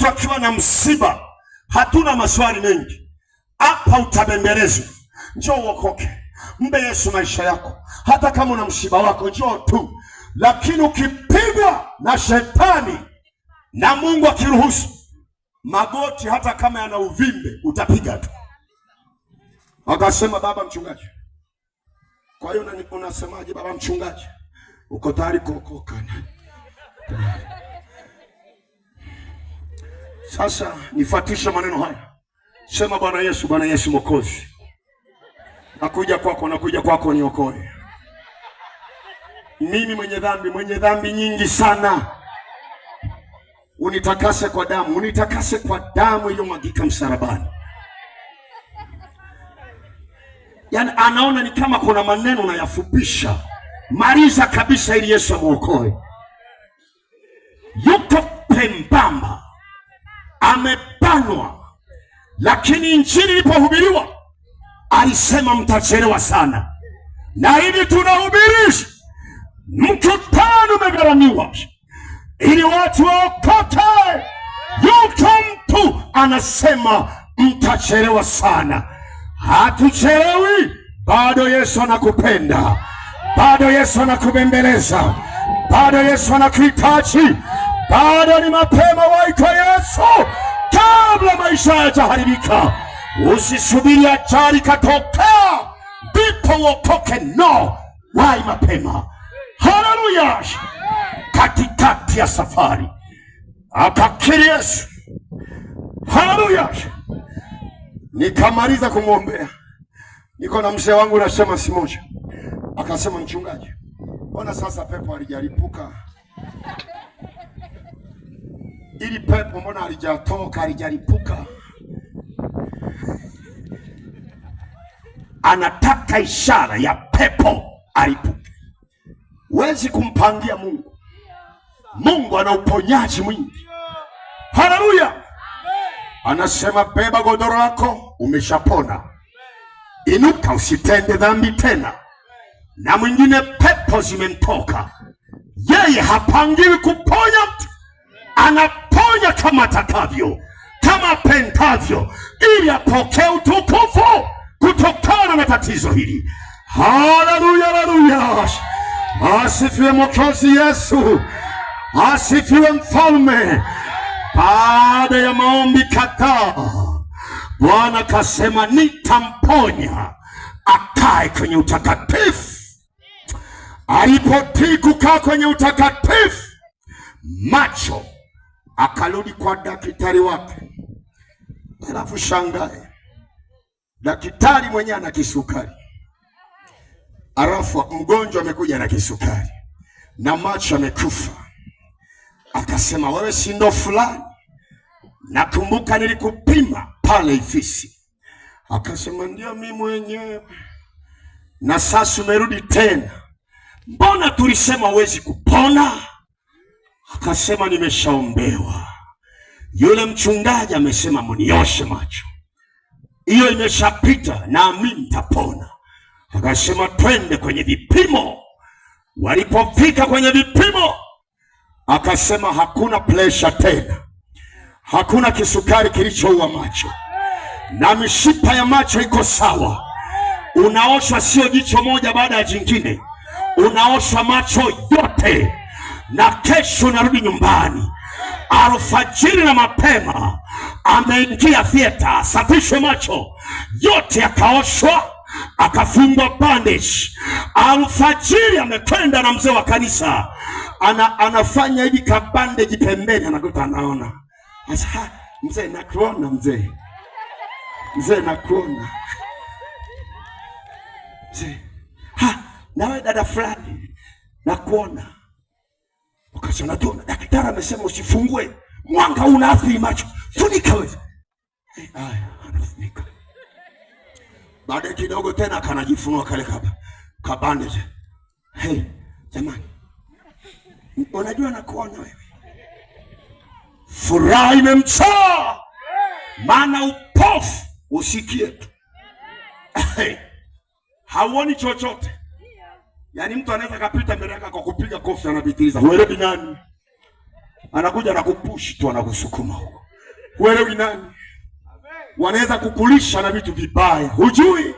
mtu akiwa na msiba, hatuna maswali mengi. Hapa utabembelezwa, njoo uokoke, mbe Yesu maisha yako. Hata kama una msiba wako, njoo tu. Lakini ukipigwa na shetani na Mungu akiruhusu, magoti hata kama yana uvimbe utapiga tu. Akasema, baba mchungaji, kwa hiyo unasemaje baba mchungaji? Uko tayari kuokoka? Sasa nifuatisha maneno haya. Sema, Bwana Yesu Mwokozi, nakuja kwako niokoe. Mimi mwenye dhambi nyingi sana. Unitakase kwa damu iliyomwagika msalabani. Yaani anaona ni kama kuna maneno unayafupisha. Maliza kabisa ili Yesu amuokoe. Yuko pembamba, amebanwa, lakini injili ilipohubiriwa alisema mtachelewa sana. Na hivi tunahubirisha, mkutano umegharamiwa ili watu waokoke. Yuko mtu anasema mtachelewa sana. Hatuchelewi. Bado Yesu anakupenda, bado Yesu anakubembeleza, bado Yesu anakuhitaji. Bado ni mapema, wahi kwa Yesu kabla maisha hayajaharibika. Usisubiri ajali katokea ndipo uokoke. No, wahi mapema. Haleluya! Katikati ya safari akakiri Yesu. Haleluya! Nikamaliza kumwombea, niko na mzee wangu nasema si moja. Akasema, mchungaji, mbona sasa pepo halijalipuka? Ili pepo mbona halijatoka, halijalipuka? Anataka ishara ya pepo alipuke. Huwezi kumpangia Mungu. Mungu ana uponyaji mwingi. Haleluya! Anasema, beba godoro lako, umeshapona. Inuka, usitende dhambi tena. Na mwingine pepo zimemtoka. Yeye hapangiwi kuponya mtu. Anaponya kama atakavyo, kama apendavyo, ili apokee utukufu kutokana na tatizo hili. Haleluya, haleluya! Asifiwe Mwokozi Yesu, asifiwe Mfalme. Baada ya maombi kadhaa, Bwana kasema, nitamponya akae kwenye utakatifu. Alipotii kukaa kwenye utakatifu, macho akarudi kwa daktari wake. Alafu shangae, daktari mwenyewe ana kisukari, alafu mgonjwa amekuja na kisukari na macho amekufa. Akasema, wewe si ndo fulani? Nakumbuka nilikupima pale Ifisi. Akasema, ndio mimi mwenyewe. Na sasa umerudi tena, mbona tulisema huwezi kupona? Akasema, nimeshaombewa. Yule mchungaji amesema mnioshe macho, hiyo imeshapita, naamini nitapona. Akasema, twende kwenye vipimo. Walipofika kwenye vipimo, akasema, hakuna pressure tena, hakuna kisukari kilichoua macho, na mishipa ya macho iko sawa. Unaoshwa sio jicho moja baada ya jingine, unaoshwa macho yote. Na kesho narudi nyumbani alfajiri na mapema, ameingia theater, safishwe macho yote, akaoshwa, akafungwa bandage. Alfajiri amekwenda na mzee wa kanisa, anafanya hivi kabandage pembeni, anakuta anaona. Sasa mzee, nakuona mzee nakuona mzee. Nawe dada fulani, nakuona. Ukasema, tuona daktari amesema usifungue, mwanga unaathiri macho, funika wewe. Haya, anafunika. Baada kidogo tena kanajifunua kale kabandage. Hey, jamani, unajua nakuona wewe. Furaha imemchaa, maana upofu usikie tu. Hauoni chochote. Yaani mtu anaweza kapita mbele yako kwa kupiga kofi, anabitiliza. Wewe ni nani? Anakuja na kupush tu, anakusukuma huko. Uelewi nani? Wanaweza kukulisha na vitu vibaya, hujui.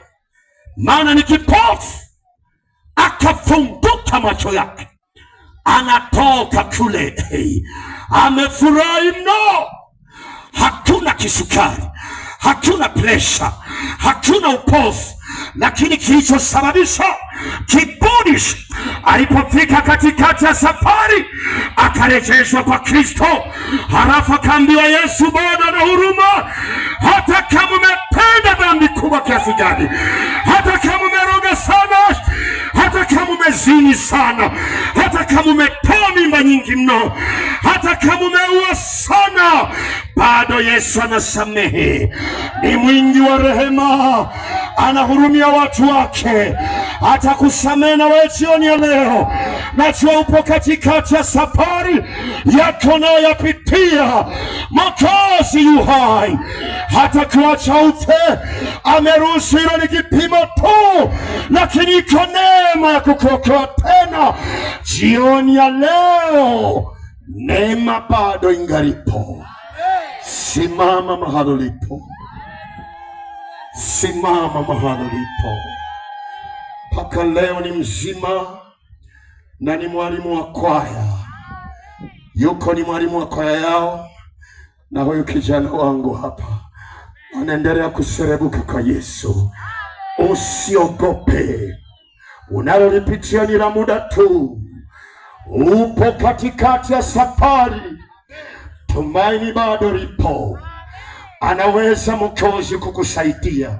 Maana ni kipofu, akafunguka macho yake, anatoka kule amefurahi mno. Hakuna kisukari, hakuna presha, hakuna upofu, lakini kilichosababisha kiburi, alipofika katikati ya safari akarejeshwa kwa Kristo. Halafu akaambiwa, Yesu bado na huruma, hata kama umependa dhambi kubwa kiasi gani, hata kama umeroga sana, hata kama umezini sana, hata kama umetoa mimba nyingi mno, hata kama umeua sana, bado Yesu anasamehe. Ni mwingi wa rehema, anahurumia watu wake. Atakusamehe na wewe jioni ya leo. Najua upo katikati ya safari yako unayopitia. Mwokozi yu hai, hata kuacha ufe. Ameruhusu, hilo ni kipimo tu, lakini iko neema ya kukuokoa tena jioni ya leo. Neema bado ingalipo. Simama mahali ulipo. Simama mahali ulipo. Mpaka leo ni mzima na ni mwalimu wa kwaya. Yuko ni mwalimu wa kwaya yao, na huyu kijana wangu hapa anaendelea kuserebuka kwa Yesu. Usiogope, unalolipitia ni la muda tu. Upo katikati ya safari, tumaini bado lipo. Anaweza Mwokozi kukusaidia,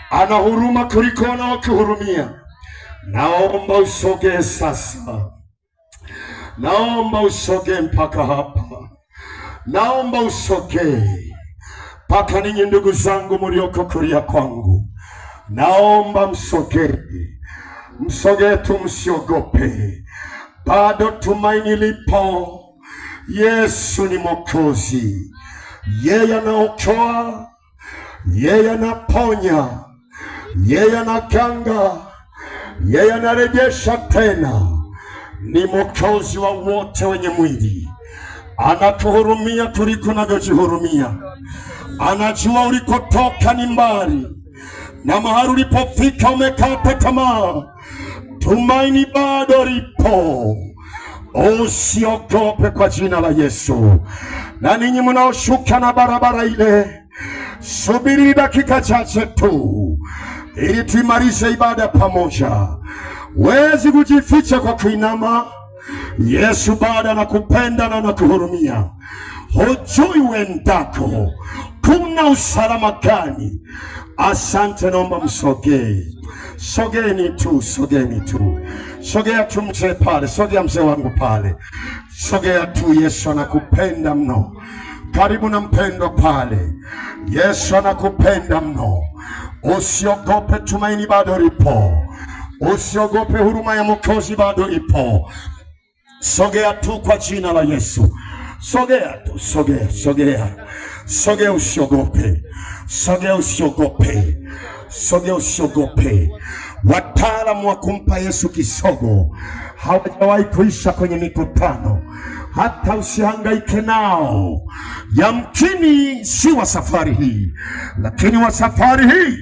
ana huruma kuliko anaokuhurumia. Naomba usogee sasa, naomba usogee mpaka hapa, naomba usogee mpaka ninyi ndugu zangu mlioko kulia kwangu, naomba msogee, msogee tu, msiogope. Bado tumaini lipo. Yesu ni Mwokozi, yeye anaokoa, yeye anaponya, yeye anaganga, yeye anarejesha tena. Ni Mwokozi wa wote wenye mwili. Anatuhurumia kuliko tunavyojihurumia. Anajua ulikotoka ni mbali, na mahali ulipofika umekata tamaa. Tumaini bado lipo. Usiogope kwa jina la Yesu. Na ninyi mnaoshuka na barabara ile, subiri dakika chache tu ili tuimalize ibada pamoja. Wezi kujificha kwa kuinama. Yesu bado anakupenda na anakuhurumia. Hujui wendako kuna usalama gani. Asante, naomba msogee. Sogeni tu, sogeni tu. Sogea tu mzee pale, sogea mzee wangu pale. Sogea tu, Yesu anakupenda mno. Karibu na mpendo pale. Yesu anakupenda mno. Usiogope, tumaini bado lipo. Usiogope, huruma ya Mwokozi bado ipo. Sogea tu kwa jina la Yesu. Sogea tu, sogea, sogea. Sogea, usiogope. Sogea, usiogope. Sogea, usiogope. Wataalamu wa kumpa Yesu kisogo hawajawahi kuisha kwenye mikutano. Hata usihangaike nao. Yamkini si wa safari hii, lakini wa safari hii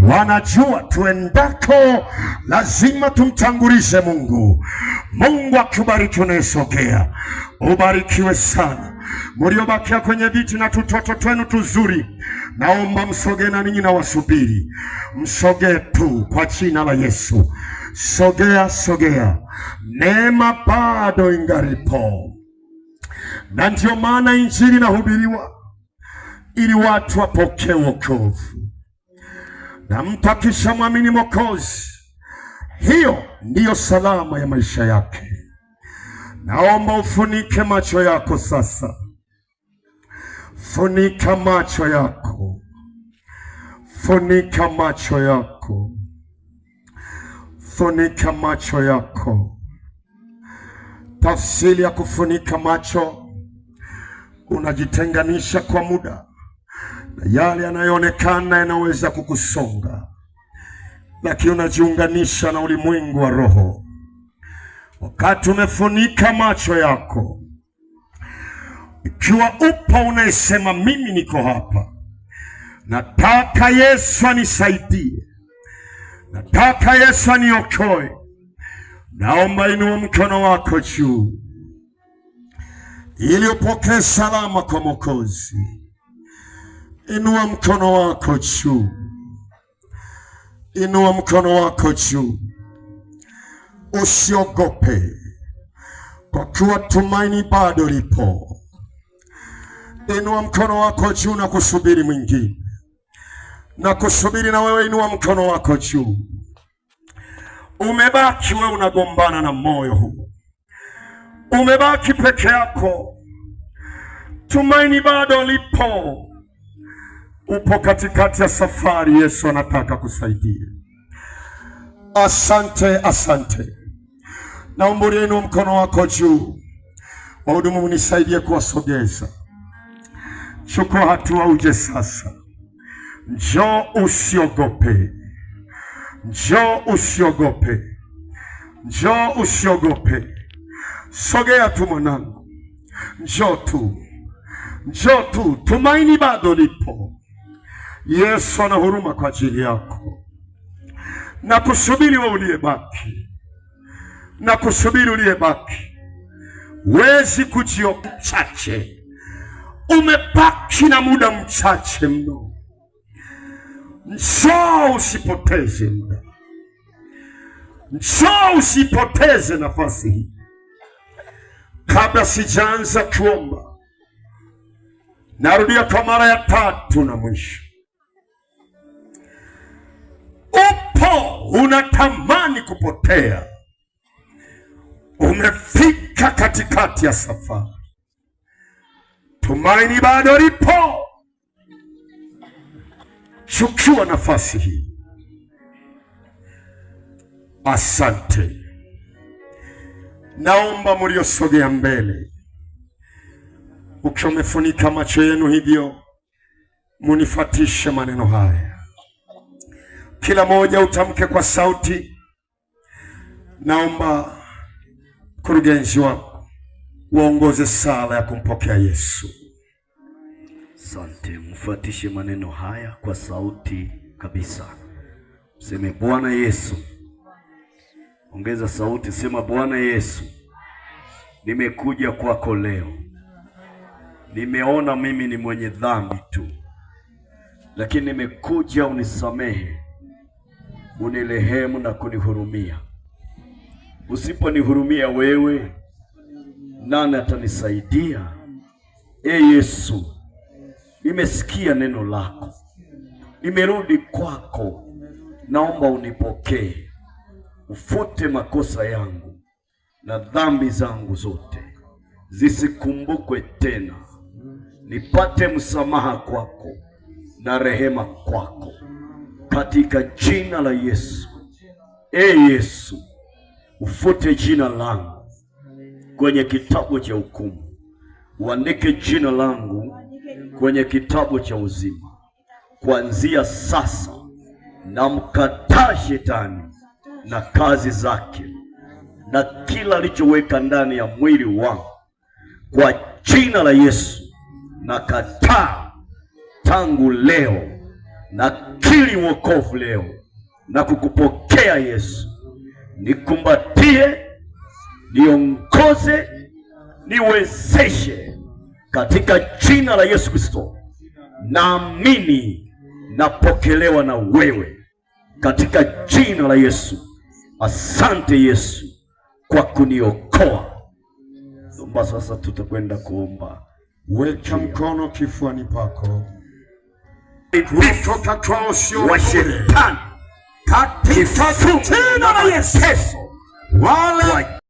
wanajua tuendako lazima tumtangulishe Mungu. Mungu akubariki unayesogea. Ubarikiwe sana. Mliobakia kwenye viti na tutoto twenu tuzuri, naomba msogee na ninyi na wasubiri. Msogee tu kwa jina la Yesu. Sogea, sogea. Neema bado ingalipo. Na ndio maana injili inahubiriwa ili watu wapokee wokovu. Na mtu akishamwamini Mwokozi, hiyo ndiyo salama ya maisha yake. Naomba ufunike macho yako sasa. Funika macho yako. Funika macho yako. Funika macho yako. Tafsiri ya kufunika macho, unajitenganisha kwa muda na yale yanayoonekana yanaweza kukusonga, lakini unajiunganisha na ulimwengu wa roho. Wakati umefunika macho yako, Ikiwa upo unayesema mimi niko hapa, nataka Yesu anisaidie, nataka Yesu aniokoe, naomba inua mkono wako juu ili upokee salama kwa Mwokozi. Inua mkono wako juu, inua mkono wako juu. Usiogope, kwa kuwa tumaini bado lipo. Inua mkono wako juu na kusubiri mwingine, na kusubiri na wewe. Inua mkono wako juu. Umebaki wewe unagombana na moyo huu, umebaki peke yako. Tumaini bado lipo, upo katikati ya safari. Yesu anataka kusaidia. Asante, asante. Naomba uinue mkono wako juu. Wahudumu mnisaidie kuwasogeza. Chukua hatua uje sasa. Njoo usiogope. Njoo usiogope. Njoo usiogope. Sogea tu mwanangu. Njoo tu. Njoo tu. Tumaini bado lipo. Yesu ana huruma kwa ajili yako. Na kusubiri wewe uliyebaki. Na kusubiri uliyebaki. Wezi kujio mchache. Umebaki na muda mchache mno. Njoo usipoteze muda. Njoo usipoteze nafasi hii. Kabla sijaanza kuomba, narudia kwa mara ya 3 na mwisho. Upo unatamani kupotea. Umefika katikati ya safari. Tumaini bado lipo. Chukua nafasi hii. Asante. Naomba mliosogea mbele, ukiwa umefunika macho yenu hivyo, munifatishe maneno haya. Kila moja utamke kwa sauti. Naomba kurugenzi wako waongoze sala ya kumpokea Yesu. Asante. Mfuatishe maneno haya kwa sauti kabisa. Sema Bwana Yesu. Ongeza sauti, sema Bwana Yesu, nimekuja kwako leo. Nimeona mimi ni mwenye dhambi tu, lakini nimekuja unisamehe, unirehemu na kunihurumia. Usiponihurumia wewe, nani atanisaidia? Yesu, nimesikia neno lako, nimerudi kwako, naomba unipokee. Ufute makosa yangu na dhambi zangu zote, zisikumbukwe tena. Nipate msamaha kwako na rehema kwako, katika jina la Yesu. Yesu, ufute jina langu kwenye kitabu cha hukumu, uandike jina langu kwenye kitabu cha uzima. Kuanzia sasa namkataa shetani na kazi zake na kila alichoweka ndani ya mwili wangu. Kwa jina la Yesu nakataa tangu leo, nakiri wokovu leo na kukupokea Yesu. Nikumbatie, niongoze, niwezeshe katika jina la Yesu Kristo. Naamini napokelewa na wewe katika jina la Yesu. Asante Yesu kwa kuniokoa. Naomba sasa tutakwenda kuomba. Weka mkono kifuani pako. Kutoka kwa usio wa shetani katika jina la Yesu. Wala